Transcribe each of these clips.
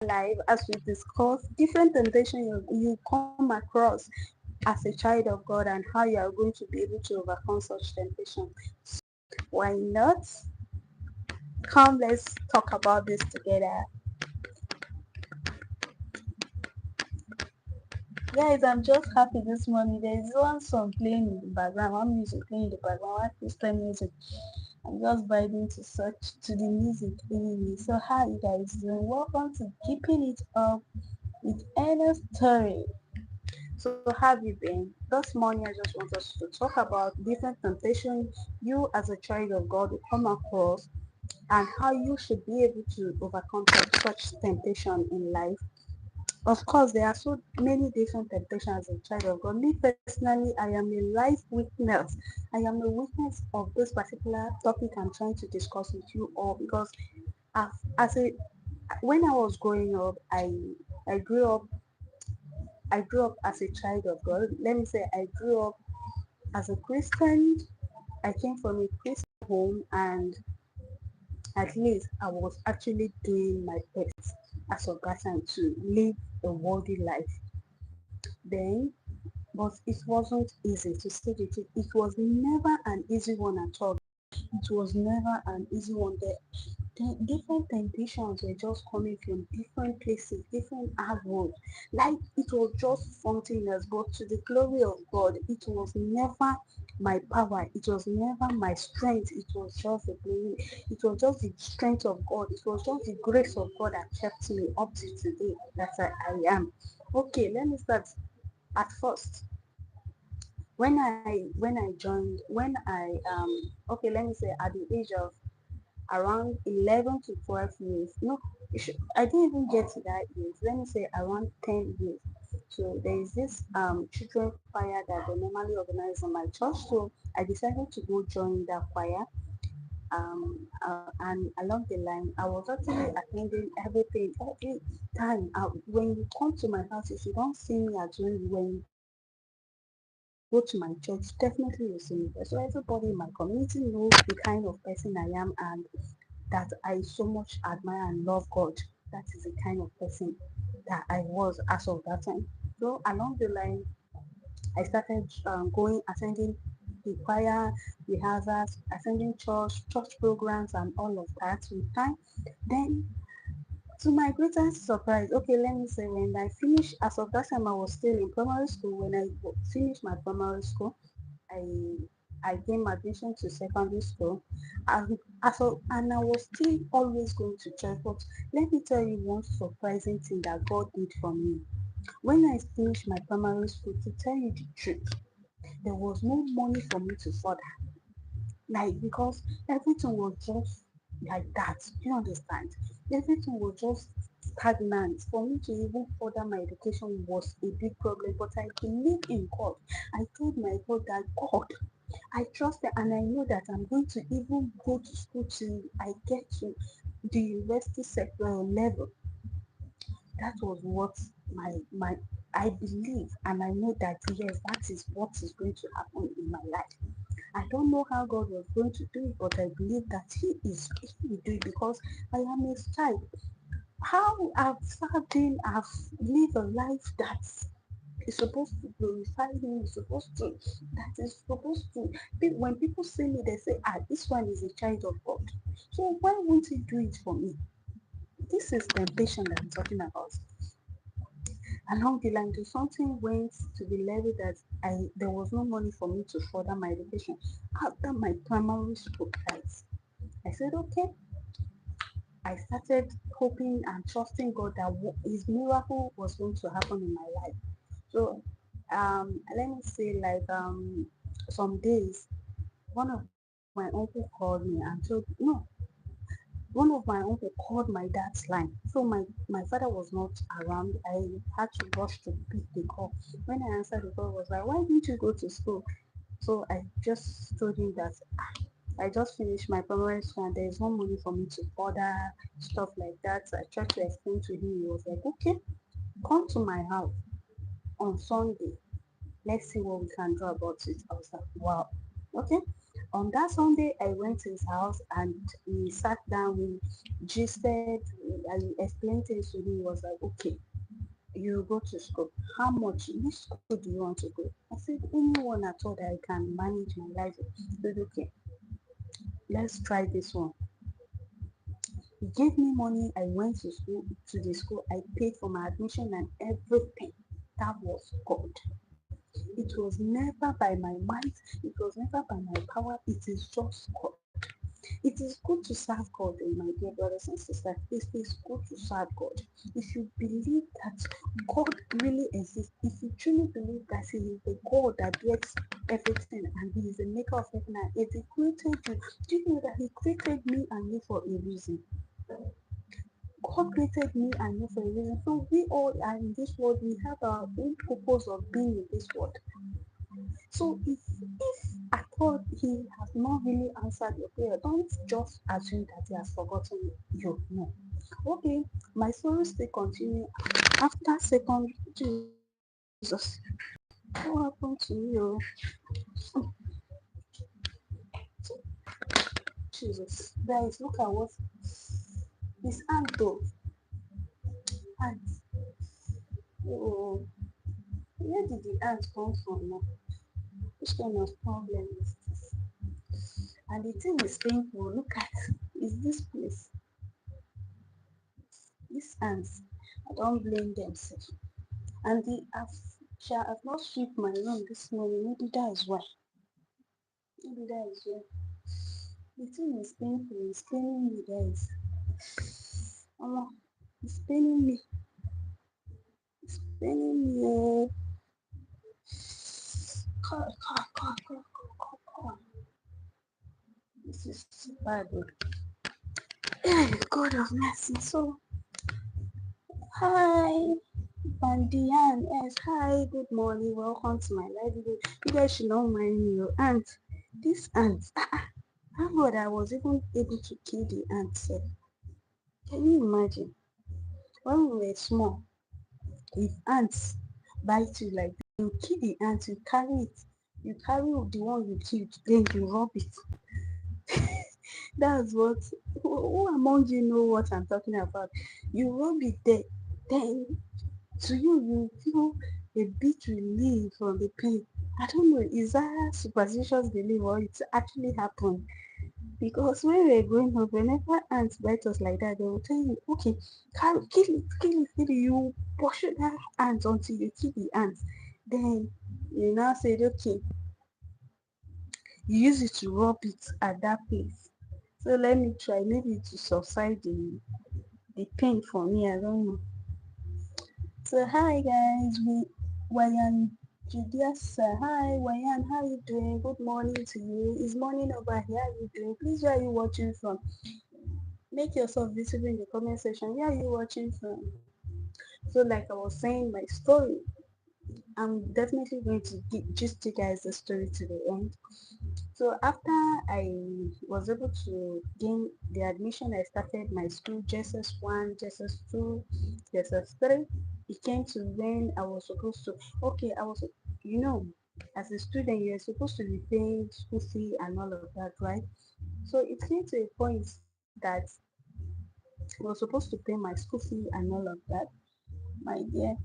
life, as we discussed, different temptation you come across as a child of God and how you are going to be able to overcome such temptation. Why not? Come, let's talk about this together. Guys, I'm just happy this morning. There's one song playing in the background, one music playing in the background, one Christian music. I'm just vibing to the music anyway. So how you guys doing? Welcome to Keeping It Up with Anna Story. So how have you been? This morning I just want us to talk about different temptations you as a child of God will come across and how you should be able to overcome such temptation in life. Of course, there are so many different temptations as a child of God. Me personally, I am a life witness. I am a witness of this particular topic I'm trying to discuss with you all because as a when I was growing up, I grew up I grew up as a child of God. Let me say I grew up as a Christian. I came from a Christian home and at least I was actually doing my best as of that time to live a worthy life. Then, but it wasn't easy to say the truth. It was never an easy one at all. It was never an easy one. The different temptations were just coming from different places, different avenues. Like it was just something else, but to the glory of God, it was never my power, it was never my strength, it was just the glory, it was just the strength of God, it was just the grace of God that kept me up to today that I am. Okay, let me start at first. When I let me say at the age of around 11 to 12 years. No, I didn't even get to that age. Let me say around 10 years. So there is this children choir that they normally organize in my church. So I decided to go join that choir. And along the line, I was actually attending everything every time. When you come to my house, if you don't see me at home, when you go to my church, definitely you'll see me there. So everybody in my community knows the kind of person I am and that I so much admire and love God. That is the kind of person that I was as of that time. So along the line, I started attending the choir rehearsals, attending church programs, and all of that with time. Then, to my greatest surprise, okay, let me say, when I finished, as of that time, I was still in primary school. When I finished my primary school, I I gained admission to secondary school, and and I was still always going to church. But let me tell you one surprising thing that God did for me. When I finished my primary school, to tell you the truth, there was no money for me to further. Like because everything was just like that. Do you understand? Everything was just stagnant. For me to even further my education was a big problem. But I believe in God. I told my God that God, I trust that and I know that I'm going to even go to school till I get to the university sector level. That was what my I believe and I know that yes, that is what is going to happen in my life. I don't know how God was going to do it, but I believe that He will do it because I am His child. How I've served Him, I've lived a life that is supposed to glorify Him, is supposed to, that is supposed to, when people see me, they say, ah, this one is a child of God. So why won't He do it for me? This is temptation that I'm talking about. Along the line, to something went to the level that there was no money for me to further my education after my primary school class. I said, okay. I started hoping and trusting God that His miracle was going to happen in my life. So, let me say, like some days, one of my uncle called me and told no, one of my uncle called my dad's line. So my father was not around. I had to rush to pick the call. When I answered the call, I was like, why didn't you go to school? So I just told him that I just finished my primary school and there is no money for me to further stuff like that. So I tried to explain to him. He was like, okay, come to my house on Sunday. Let's see what we can do about it. I was like, wow. Okay. On that Sunday, I went to his house and we sat down, we gisted, I explained things to him. He was like, okay, you go to school. How much? Which school do you want to go? I said, anyone at all that I can manage my life. He said, okay, let's try this one. He gave me money. I went to school, to the school. I paid for my admission and everything. That was God. It was never by my might. It was never by my power. It is just God. It is good to serve God, my dear brothers and sisters. It is good to serve God. If you believe that God really exists, if you truly believe that He is the God that gets everything and He is the maker of heaven and earth, He created you. Do you know that He created me and you for a reason? God created me and you for a reason. So we all are in this world. We have our own purpose of being in this world. So if at all he has not really answered your prayer, don't just assume that he has forgotten you. No. Okay, my story still continue after second. Jesus, what happened to you? Jesus, guys, look at what his aunt though. Aunt. Oh, where did the aunt come from now? Which kind of problem is this? And the thing is painful. Look at is this place. These ants, I don't blame them sef. And I've not swept my room this morning. Maybe that is why. Maybe that is why. The thing is painful. It's paining me, guys. Oh, it's paining me. It's paining me. Oh. God, God, God, God, God, God, God. This is bad. God of mercy. So, hi. Bandian, yes, hi, good morning, welcome to my live video. You guys should not mind me, your aunt. This aunt, how God I was even able to kill the ant sef. Can you imagine? When we were small, if ants bite you like that, you kill the ant, you carry it, you carry the one you killed, then you rub it. That's what, who among you know what I'm talking about? You rub it there, then to you, you feel a bit relief from the pain. I don't know, is that superstitious belief or it actually happened? Because when we were growing up, whenever ants bite us like that, they will tell you, okay, kill it, kill it, kill it. You pursue that ant until you kill the ant. Then you now say, okay, you use it to rub it at that place. So let me try, maybe to subside the pain for me, I don't know. So hi guys, Wayan Julius. Hi Wayan, how you doing? Good morning to you. It's morning over here. How you doing? Please, where are you watching from? Make yourself visible in the comment section. Where are you watching from? So like I was saying, my story. I'm definitely going to just you guys the story to the end. So after I was able to gain the admission, I started my school JSS 1, JSS 2, JSS 3. It came to when I was supposed to, okay, I was, you know, as a student, you're supposed to be paying school fee and all of that, right? So it came to a point that I was supposed to pay my school fee and all of that. My dear,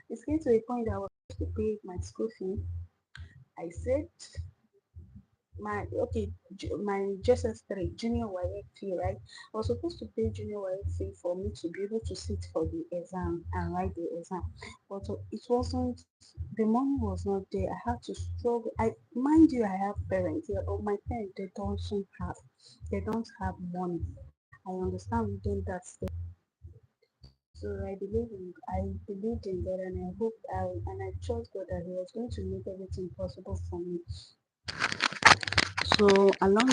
it came to a point that I was supposed to pay my school fee. I said, my okay my JSS 3 junior YF fee, right? I was supposed to pay junior YF fee for me to be able to sit for the exam and write the exam, but it wasn't, the money was not there. I had to struggle. I mind you, I have parents here, but my parents, they don't have money. I understand within that state. So I believed in God, and I hoped and I trust God that He was going to make everything possible for me. So along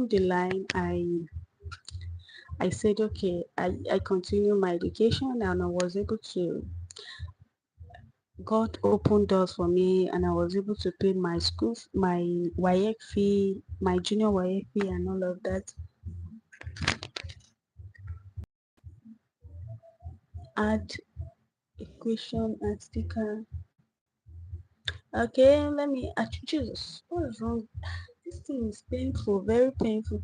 the line, I said, okay, I continue my education, and I was able to, God opened doors for me, and I was able to pay my my YF fee, my junior YF fee and all of that. Add a question and sticker. Okay, let me Jesus. What is wrong? This thing is painful, very painful.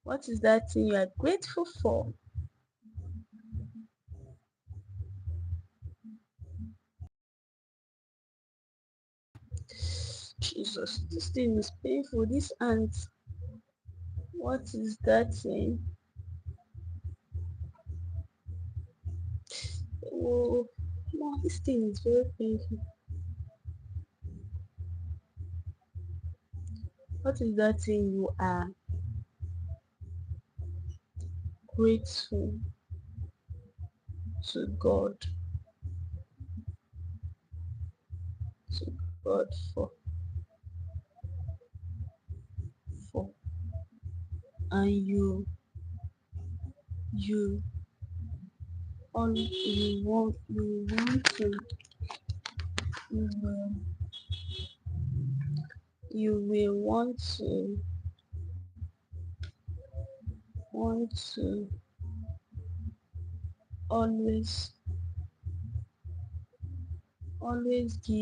What is that thing you are grateful for? Jesus, this thing is painful. This ant. What is that thing? Oh, no, this thing is very painful. What is that thing you are grateful to to God for, and you you want to, you will, you will want to always give